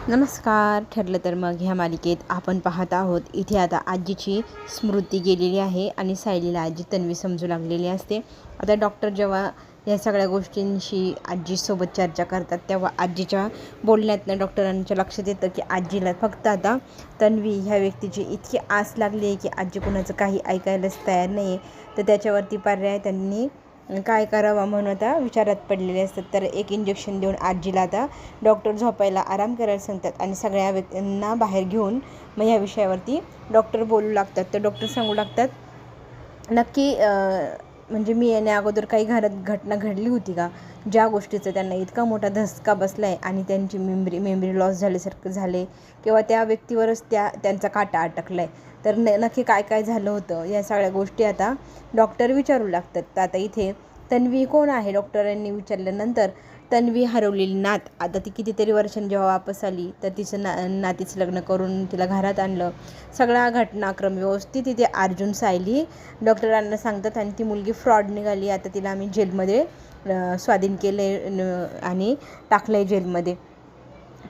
नमस्कार. ठरलं तर मग ह्या मालिकेत आपण पाहत आहोत. इथे आता आजीची स्मृती गेलेली आहे आणि सायलीला आजी तन्वी समजू लागलेली असते. आता डॉक्टर जेव्हा या सगळ्या गोष्टींशी आजीसोबत चर्चा करतात तेव्हा आजीच्या बोलण्यातनं डॉक्टरांच्या लक्षात येतं की आजीला फक्त आता तन्वी ह्या व्यक्तीची इतकी आस लागली आहे की आजी कुणाचं काही ऐकायलाच तयार नाही आहे. तर त्याच्यावरती पर्याय त्यांनी काय करावा म्हणून आता विचारात पडलेले असतात. तर एक इंजेक्शन देऊन आजीला आता डॉक्टर झोपायला आराम करायला सांगतात आणि सगळ्या व्यक्तींना बाहेर घेऊन मग ह्या विषयावरती डॉक्टर बोलू लागतात. तर डॉक्टर सांगू लागतात नक्की म्हणजे मी येण्या अगोदर काही घटना घडली होती का, ज्या गोष्टीचा त्यांना इतका मोठा धसका बसला आहे आणि त्यांची मेमरी लॉस झाल्यासारखं झाले किंवा त्या व्यक्तीवरच त्यांचा काटा अटकला आहे. तर नक्की काय काय झालं होतं या सगळ्या गोष्टी आता डॉक्टर विचारू लागतात. तर आता इथे तन्वी कोण आहे डॉक्टरांनी विचारल्यानंतर तन्वी हरवलेली नात. आता ती कितीतरी वर्षांनी जेव्हा वापस आली तर तिचं नातीचं लग्न करून तिला घरात आणलं. सगळा घटनाक्रम व्यवस्थित तिथे अर्जुन सायली डॉक्टरांना सांगतात आणि ती मुलगी फ्रॉड निघाली. आता तिला आम्ही जेलमध्ये स्वाधीन केले आणि टाकलं आहे जेलमध्ये.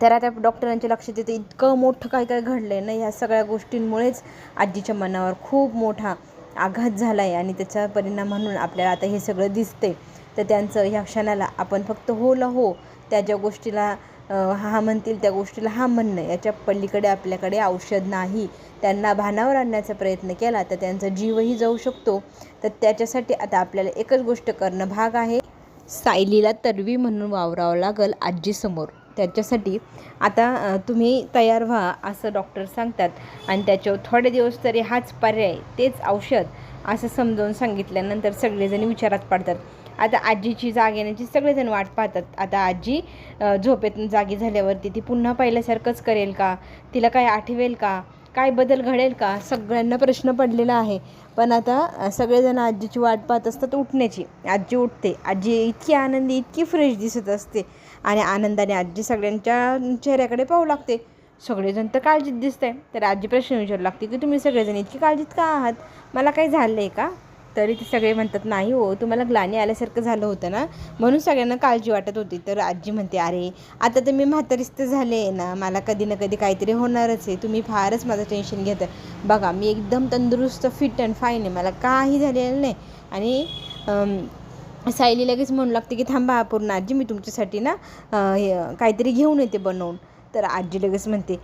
तर आता डॉक्टरांच्या लक्षात येतं इतकं मोठं काय काय घडलं आहे ना. ह्या सगळ्या गोष्टींमुळेच आजीच्या मनावर खूप मोठा आघात झाला आहे आणि त्याचा परिणाम म्हणून आपल्याला आता हे सगळं दिसते. तर त्यांचं ह्या क्षणाला आपण फक्त होला हो, त्या ज्या गोष्टीला हा म्हणतील त्या गोष्टीला हा म्हणणं, याच्या पलीकडे आपल्याकडे औषध नाही. त्यांना भानावर आणण्याचा प्रयत्न केला तर त्यांचा जीवही जाऊ शकतो. तर त्याच्यासाठी आता आपल्याला एकच गोष्ट करणं भाग आहे. सायलीला तन्वी म्हणून वावरावं लागेल आजीसमोर. त्याच्यासाठी आता तुम्ही तयार व्हा असं डॉक्टर सांगतात आणि त्याच्यावर थोडे दिवस तरी हाच पर्याय, तेच औषध असं समजावून सांगितल्यानंतर सगळेजण विचारात पडतात. आता आजीची जाग येण्याची सगळेजण वाट पाहतात. आता आजी झोपेतून जागी झाल्यावरती ती पुन्हा पहिल्यासारखंच करेल का, तिला काय आठवेल का, काय बदल घडेल का, सगळ्यांना प्रश्न पडलेला आहे. पण आता सगळेजण आजीची वाट पाहत असतात उठण्याची. आजी उठते. आजी इतकी आनंदी, इतकी फ्रेश दिसत असते आणि आनंदाने आजी सगळ्यांच्या चेहऱ्याकडे पाहू लागते. सगळेजण तर काळजीत दिसत आहे. तर आजी प्रश्न विचारू लागते की तुम्ही सगळेजण इतकी काळजीत का आहात, मला काही झालं आहे का. तरी ते सगळे म्हणतात नाही हो, तुम्हाला ग्लानी आल्यासारखं झालं होतं ना, म्हणून सगळ्यांना काळजी वाटत होती. तर आजी म्हणते अरे आता तर मी म्हातारीच तर झाले आहे ना, मला कधी ना कधी काहीतरी होणारच आहे. तुम्ही फारच माझं टेन्शन घेता. बघा मी एकदम तंदुरुस्त, फिट अँड फाईन आहे, मला काही झालेलं नाही. आणि सायली लगेच म्हणू लागते की थांबा पूर्ण आजी, मी तुमच्यासाठी ना काहीतरी घेऊन येते बनवून. तर आजी लगेच म्हणते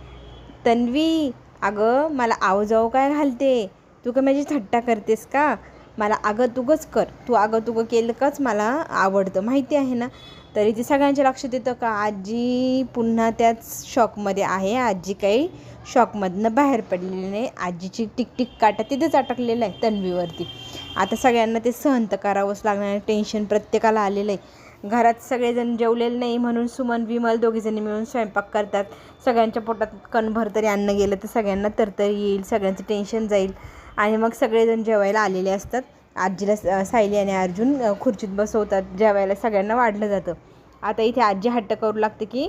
तन्वी अगं मला आवजाव काय घालते, तू का माझी थट्टा करतेस का, मला अगं तुगंच कर, तू अगं तुगं केलं काच मला आवडतं माहिती आहे ना. तरी ती सगळ्यांच्या लक्षात येतं का आजी पुन्हा त्याच शॉकमध्ये आहे. आजी काही शॉकमधनं बाहेर पडलेली नाही. आजीची टिकटिक काटा तिथेच अटकलेला आहे तन्वीवरती. आता सगळ्यांना ते सहन तर करावंच लागणार. टेन्शन प्रत्येकाला आलेलं आहे. घरात सगळेजण जेवलेले नाही म्हणून सुमन विमल दोघीजणी मिळून स्वयंपाक करतात. सगळ्यांच्या पोटात कणभर तरी अन्न गेलं तर सगळ्यांना तरतरी येईल, सगळ्यांचं टेन्शन जाईल आणि मग सगळेजण जेवायला आलेले असतात. आजीला सायली आणि अर्जुन खुर्चीत बसवतात. जेवायला सगळ्यांना वाढलं जातं. आता इथे आजी हट्ट करू लागते की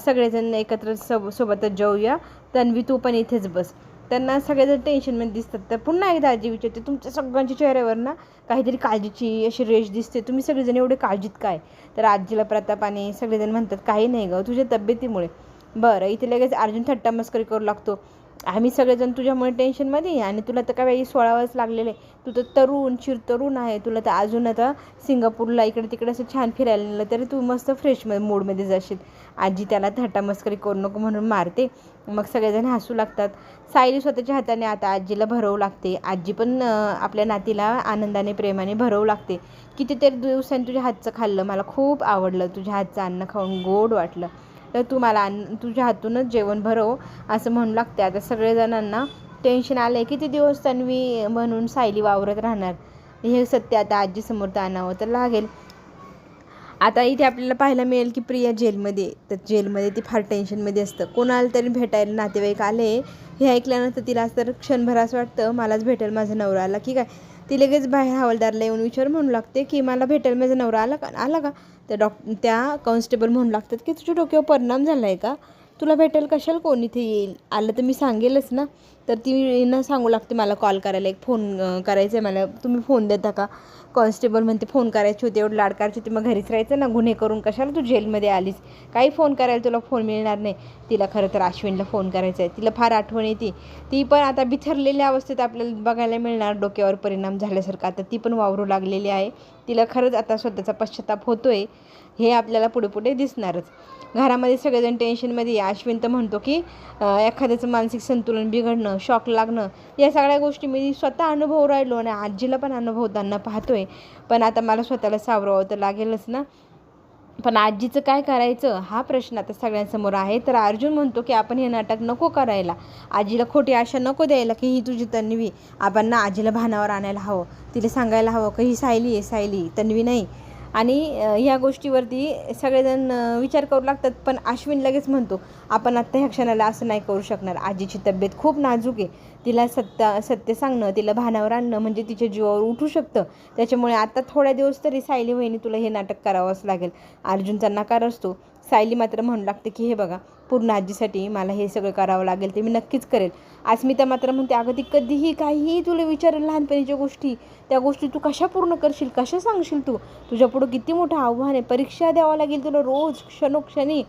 सगळेजण एकत्र सोबतच जेवूया, तन्वी तू पण इथेच बस. त्यांना सगळेजण टेन्शनमध्ये दिसतात. तर पुन्हा एकदा आजी विचारते तुमच्या सगळ्यांच्या चेहऱ्यावर ना काहीतरी काळजीची अशी रेष दिसते, तुम्ही सगळेजण एवढे काळजीत काय. तर आजीला प्रतापाने सगळेजण म्हणतात काही नाही गं, तुझ्या तब्येतीमुळे. बरं इथे लगेच अर्जुन थट्टा मस्करी करू लागतो. आम्ही सगळेजण तुझ्यामुळे टेन्शनमध्ये आणि तुला तर काय 16 लागलेले, तू तर चिरतरुण आहे, तुला तर अजून आता सिंगापूरला इकडे तिकडे असं छान फिरायला नेलं तरी तू मस्त फ्रेश मूडमध्ये जाशील. आजी त्याला थट्टा मस्करी करू नको म्हणून मारते. मग सगळेजण हसू लागतात. सायली स्वतःच्या हाताने आता आजीला भरवू लागते. आजी पण आपल्या नातीला आनंदाने प्रेमाने भरवू लागते. कितीतरी दिवसांनी तुझ्या हातचं खाल्लं, मला खूप आवडलं, तुझ्या हातचं अन्न खाऊन गोड वाटलं, तर तू मला तुझ्या हातूनच जेवण भरव असं म्हणू लागते. आता सगळेजणांना टेन्शन आलं आहे. किती दिवस तन्वी म्हणून सायली वावरत राहणार, हे सत्य आता आजीसमोर तर आणावं तर लागेल. आता इथे आपल्याला पाहायला मिळेल की प्रिया जेलमध्ये. तर जेलमध्ये ती फार टेन्शनमध्ये असतं. कोणाला तरी भेटायला नातेवाईक आले हे ऐकल्यानंतर तिला तर क्षणभर असं वाटतं मलाच भेटेल माझा नवरा आला की काय. ती लगेच बाहेर हवालदारला येऊन म्हणू लागते की मला भेटेल माझा नवरा आला का. तर त्या कॉन्स्टेबल म्हणू लागतात की तुझ्या डोक्यावर परिणाम झाला आहे का, तुला भेटेल कशाला कोण इथे येईल, आलं तर मी सांगेलच ना. तर ती न सांगू लागते मला कॉल करायला, एक फोन करायचा आहे मला, तुम्ही फोन देता का. कॉन्स्टेबल म्हणते फोन करायचे होते, एवढं लाड करायचे होते, मग घरीच राहायचं ना, गुन्हे करून कशाला तू जेलमध्ये आलीस, काही फोन करायला तुला फोन मिळणार नाही. तिला खरं तर अश्विनला फोन करायचा आहे. तिला फार आठवण येते. ती पण आता बिथरलेल्या अवस्थेत आपल्याला बघायला मिळणार, डोक्यावर परिणाम झाल्यासारखं. आता ती पण वावरू लागलेली आहे. तिला खरंच आता स्वतःचा पश्चाताप होतो आहे, हे आपल्याला पुढे पुढे दिसणारच. घरामध्ये सगळेजण टेन्शनमध्ये. अश्विन तर म्हणतो की एखाद्याचं मानसिक संतुलन बिघडणं, शॉक लागणं, या सगळ्या गोष्टी मी स्वतः अनुभव राहिलो आणि आजीला पण अनुभवताना पाहतोय. पण आता मला स्वतःला सावरावं तर लागेलच ना. पण आजीचं काय करायचं हा प्रश्न आता सगळ्यांसमोर आहे. तर अर्जुन म्हणतो की आपण हे नाटक नको करायला, आजीला खोटी आशा नको द्यायला की ही तुझी तन्वी. आपण ना आजीला भानावर आणायला हवं, तिला सांगायला हवं की ही सायली आहे, सायली तन्वी नाही. आणि ह्या गोष्टीवरती सगळेजण विचार करू लागतात. पण अश्विन लगेच म्हणतो आपण आत्ता ह्या क्षणाला असं नाही करू शकणार, आजीची तब्येत खूप नाजूक आहे, तिला सत्य सांगणं, तिला भानावर आणणं म्हणजे तिच्या जीवावर उठू शकतं. त्याच्यामुळे आता थोड्या दिवस तरी सायली वहिनी तुला हे नाटक करावंच लागेल. अर्जुनचा नकार असतो. सायली मात्र म्हणू लागते की हे बघा, पूर्ण आजीसाठी मला हे सगळं करावं लागेल, ते मी नक्कीच करेल. अस्मिता मात्र म्हणते अगं ती कधीही काहीही तुला विचारेल, लहानपणीच्या गोष्टी, त्या गोष्टी तू कशा पूर्ण करशील, कशा सांगशील, तू तुझ्यापुढं किती मोठं आव्हान आहे, परीक्षा द्यावं लागेल तुला रोज क्षणोक्षणी.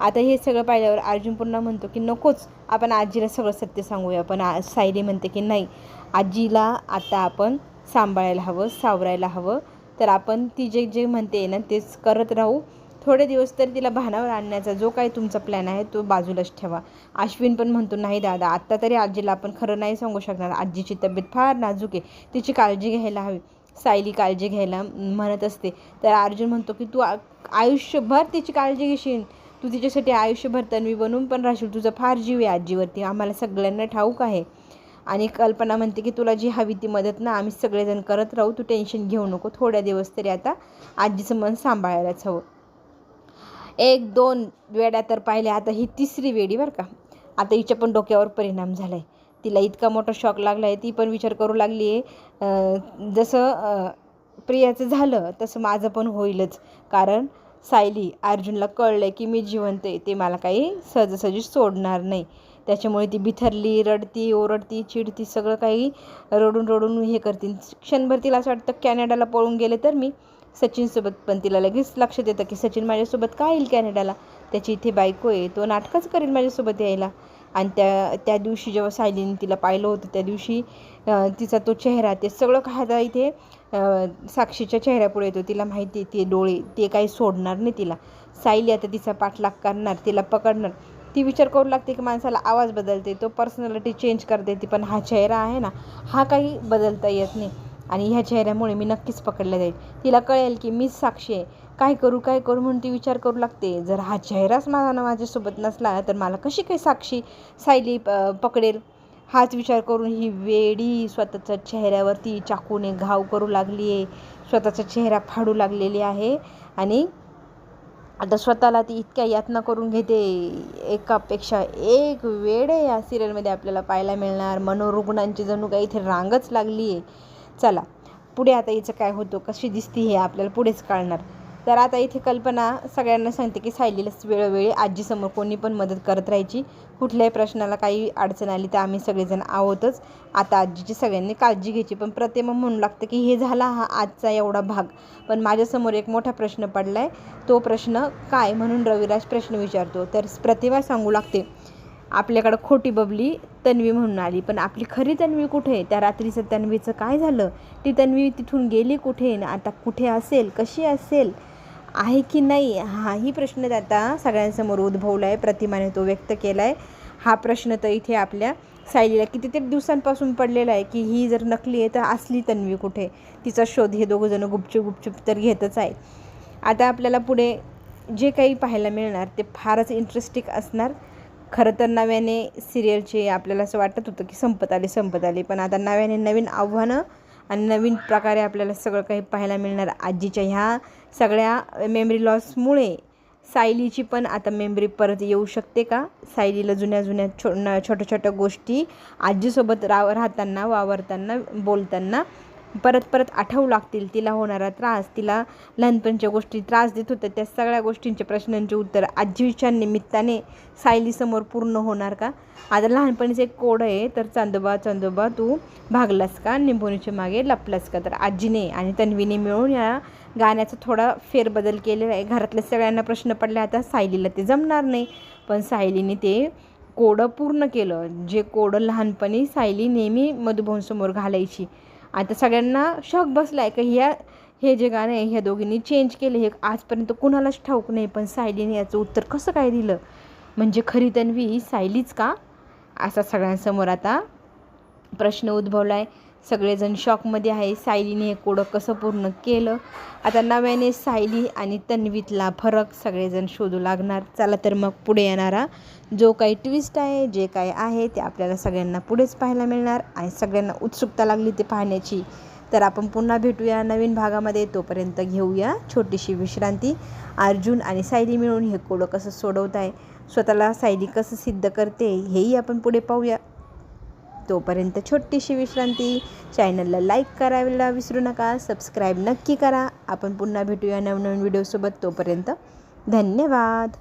आता हे सगळं पाहिल्यावर अर्जुन पुन्हा म्हणतो की नकोच, आपण आजीला सगळं सत्य सांगूया. पण सायली म्हणते की नाही, आजीला आता आपण सांभाळायला हवं, सावरायला हवं. तर आपण ती जे जे म्हणते ना तेच करत राहू. थोडे दिवस तरी तिला भानावर आणण्याचा जो काही तुमचा प्लॅन आहे तो बाजूलाच ठेवा. अश्विन पण म्हणतो नाही दादा, आत्ता तरी आजीला आपण खरं नाही सांगू शकणार, आजीची तब्येत फार नाजूक आहे, तिची काळजी घ्यायला हवी. सायली काळजी घ्यायला म्हणत असते. तर अर्जुन म्हणतो की तू आयुष्यभर तिची काळजी घेशील, तू तिच्यासाठी आयुष्यभर तन्वी बनून पण राहशील, तुझा फार जीव आहे आजीवरती, आम्हाला सगळ्यांना ठाऊक आहे. आणि कल्पना म्हणते की तुला जी हवी ती मदत ना आम्ही सगळेजण करत राहू, तू टेन्शन घेऊ नको, थोड्या दिवस तरी आता आजीचं मन सांभाळायलाच हवं. 1-2 वेड्या तर पाहिल्या, आता ही तिसरी वेडी बरं का. आता हिच्या पण डोक्यावर परिणाम झाला आहे, तिला इतका मोठा शॉक लागला आहे. ती पण विचार करू लागली आहे जसं प्रियाचं झालं तसं माझं पण होईलच. कारण सायली अर्जुनला कळलं आहे की मी जिवंत आहे, ते मला काही सहजासहजी सोडणार नाही. त्याच्यामुळे ती बिथरली, रडती, ओरडती, चिडती, सगळं काही रडून रडून हे करते. क्षणभर तिला असं वाटतं कॅनडाला पळून गेले तर मी सचिनसोबत. पण तिला लगेच लक्षात येतं की सचिन माझ्यासोबत का येईल कॅनडाला, त्याची इथे बायको आहे, तो नाटकच करेल माझ्यासोबत यायला. आणि त्या दिवशी जेव्हा सायलीने तिला पाहिलं होतं त्या दिवशी तिचा तो चेहरा, ते सगळं काय आता इथे साक्षीच्या चेहऱ्यापुढे येतो. तिला माहिती आहे ते डोळे ते काही सोडणार नाही तिला. सायली आता तिचा पाठलाग करणार, तिला पकडणार. ती विचार करू लागते की माणसाला आवाज बदलते, तो पर्सनॅलिटी चेंज करते ती, पण हा चेहरा आहे ना हा काही बदलता येत नाही. आणि ह्या चेहऱ्यामुळे मी नक्कीच पकडला जाईल. तिला कळेल की मीच साक्षी आहे, काय करू म्हणून ती विचार करू लागते. जर हा चेहराच माझ्यासोबत नसला तर मला कशी काही साक्षी सायली पकडेल. हाच विचार करून ही वेडी स्वतःच्या चेहऱ्यावरती चाकूने घाव करू लागली आहे, स्वतःचा चेहरा फाडू लागलेली आहे. आणि आता स्वतःला ती इतक्या यातना करून घेते. एकापेक्षा एक वेडे या सिरियलमध्ये आपल्याला पाहायला मिळणार. मनोरुग्णांची जणू काही इथे रांगच लागली आहे. चला पुढे आता हिचं काय होतं, कशी दिसती हे आपल्याला पुढेच कळणार. तर आता इथे कल्पना सगळ्यांना सांगते की सायलीला वेळोवेळी आजीसमोर कोणी पण मदत करत राहायची, कुठल्याही प्रश्नाला काही अडचण आली तर आम्ही सगळेजण आहोतच, आता आजीची सगळ्यांनी काळजी घ्यायची. पण प्रतिमा म्हणू लागते की हे झाला हा आजचा एवढा भाग, पण माझ्यासमोर एक मोठा प्रश्न पडला आहे, तो प्रश्न काय, म्हणून रविराज प्रश्न विचारतो. तर प्रतिमा सांगू लागते आपल्याकडं खोटी बबली तन्वी म्हणून आली, पण आपली खरी तन्वी कुठे, त्या रात्रीचं तन्वीचं काय झालं, ती तन्वी तिथून गेली कुठे, आता कुठे असेल, कशी असेल, आहे की नाही, हाही प्रश्न आता सगळ्यांसमोर उद्भवला आहे. प्रतिमाने तो व्यक्त केला आहे. हा प्रश्न तर इथे आपल्या सायलीला कितीतरी दिवसांपासून पडलेला आहे की ही जर नकली आहे तर असली तन्वी कुठे, तिचा शोध हे दोघंजणं गुपचूप तर घेतच आहे. आता आपल्याला पुढे जे काही पाहायला मिळणार ते फारच इंटरेस्टिंग असणार. खरं तर नव्याने सिरियलचे आपल्याला असं वाटत होतं की संपत आले, पण आता नव्याने नवीन आव्हानं आणि नवीन प्रकारे आपल्याला सगळं काही पाहायला मिळणार. आजीच्या ह्या सगळ्या मेमरी लॉसमुळे सायलीची पण आता मेमरी परत येऊ शकते का, सायलीला जुन्या छोट्या छोट्या गोष्टी आजीसोबत राहताना, वावरताना, बोलताना परत परत आठवू लागतील. तिला होणारा त्रास, तिला लहानपणीच्या गोष्टी त्रास देत होत्या, त्या सगळ्या गोष्टींच्या प्रश्नांची उत्तर आजीच्या निमित्ताने सायलीसमोर पूर्ण होणार का? आता लहानपणीचं एक कोड आहे, तर चांदोबा चांदोबा तू भागलास का, निंबोनीच्या मागे लपलास का. तर आजीने आणि तन्वीने मिळून या गाण्याचा थोडा फेरबदल केलेला आहे. घरातल्या सगळ्यांना प्रश्न पडले, आता सायलीला ते जमणार नाही, पण सायलीने ते कोडं पूर्ण केलं. जे कोडं लहानपणी सायली नेहमी मधुभाऊंसमोर घालायची. आता सगळ्यांना शॉक बसला आहे की हे जे गाणं आहे ह्या दोघींनी चेंज केलं, हे आजपर्यंत कुणालाच ठाऊक नाही, पण सायलीने याचं उत्तर कसं काय दिलं, म्हणजे खरी तन्वी ही सायलीच का, असा सगळ्यांसमोर आता प्रश्न उद्भवला आहे. सगळेजण शॉकमध्ये आहे. सायलीने हे कोडं कसं पूर्ण केलं. आता नव्याने सायली आणि तन्वीतला फरक सगळेजण शोधू लागणार. चला तर मग पुढे येणारा जो काही ट्विस्ट आहे, जे काही आहे ते आपल्याला सगळ्यांना पुढेच पाहायला मिळणार आणि सगळ्यांना उत्सुकता लागली ते पाहण्याची. तर आपण पुन्हा भेटूया नवीन भागामध्ये. तोपर्यंत घेऊया छोटीशी विश्रांती. अर्जुन आणि सायली मिळून हे कोडं कसं सोडवत आहे, स्वतःला सायली कसं सिद्ध करते, हेही आपण पुढे पाहूया. तोपर्यंत छोटीशी विश्रांती. चॅनलला लाईक करायला विसरू नका, सबस्क्राईब नक्की करा. आपण पुन्हा भेटूया नवनवीन व्हिडिओसोबत. तोपर्यंत धन्यवाद.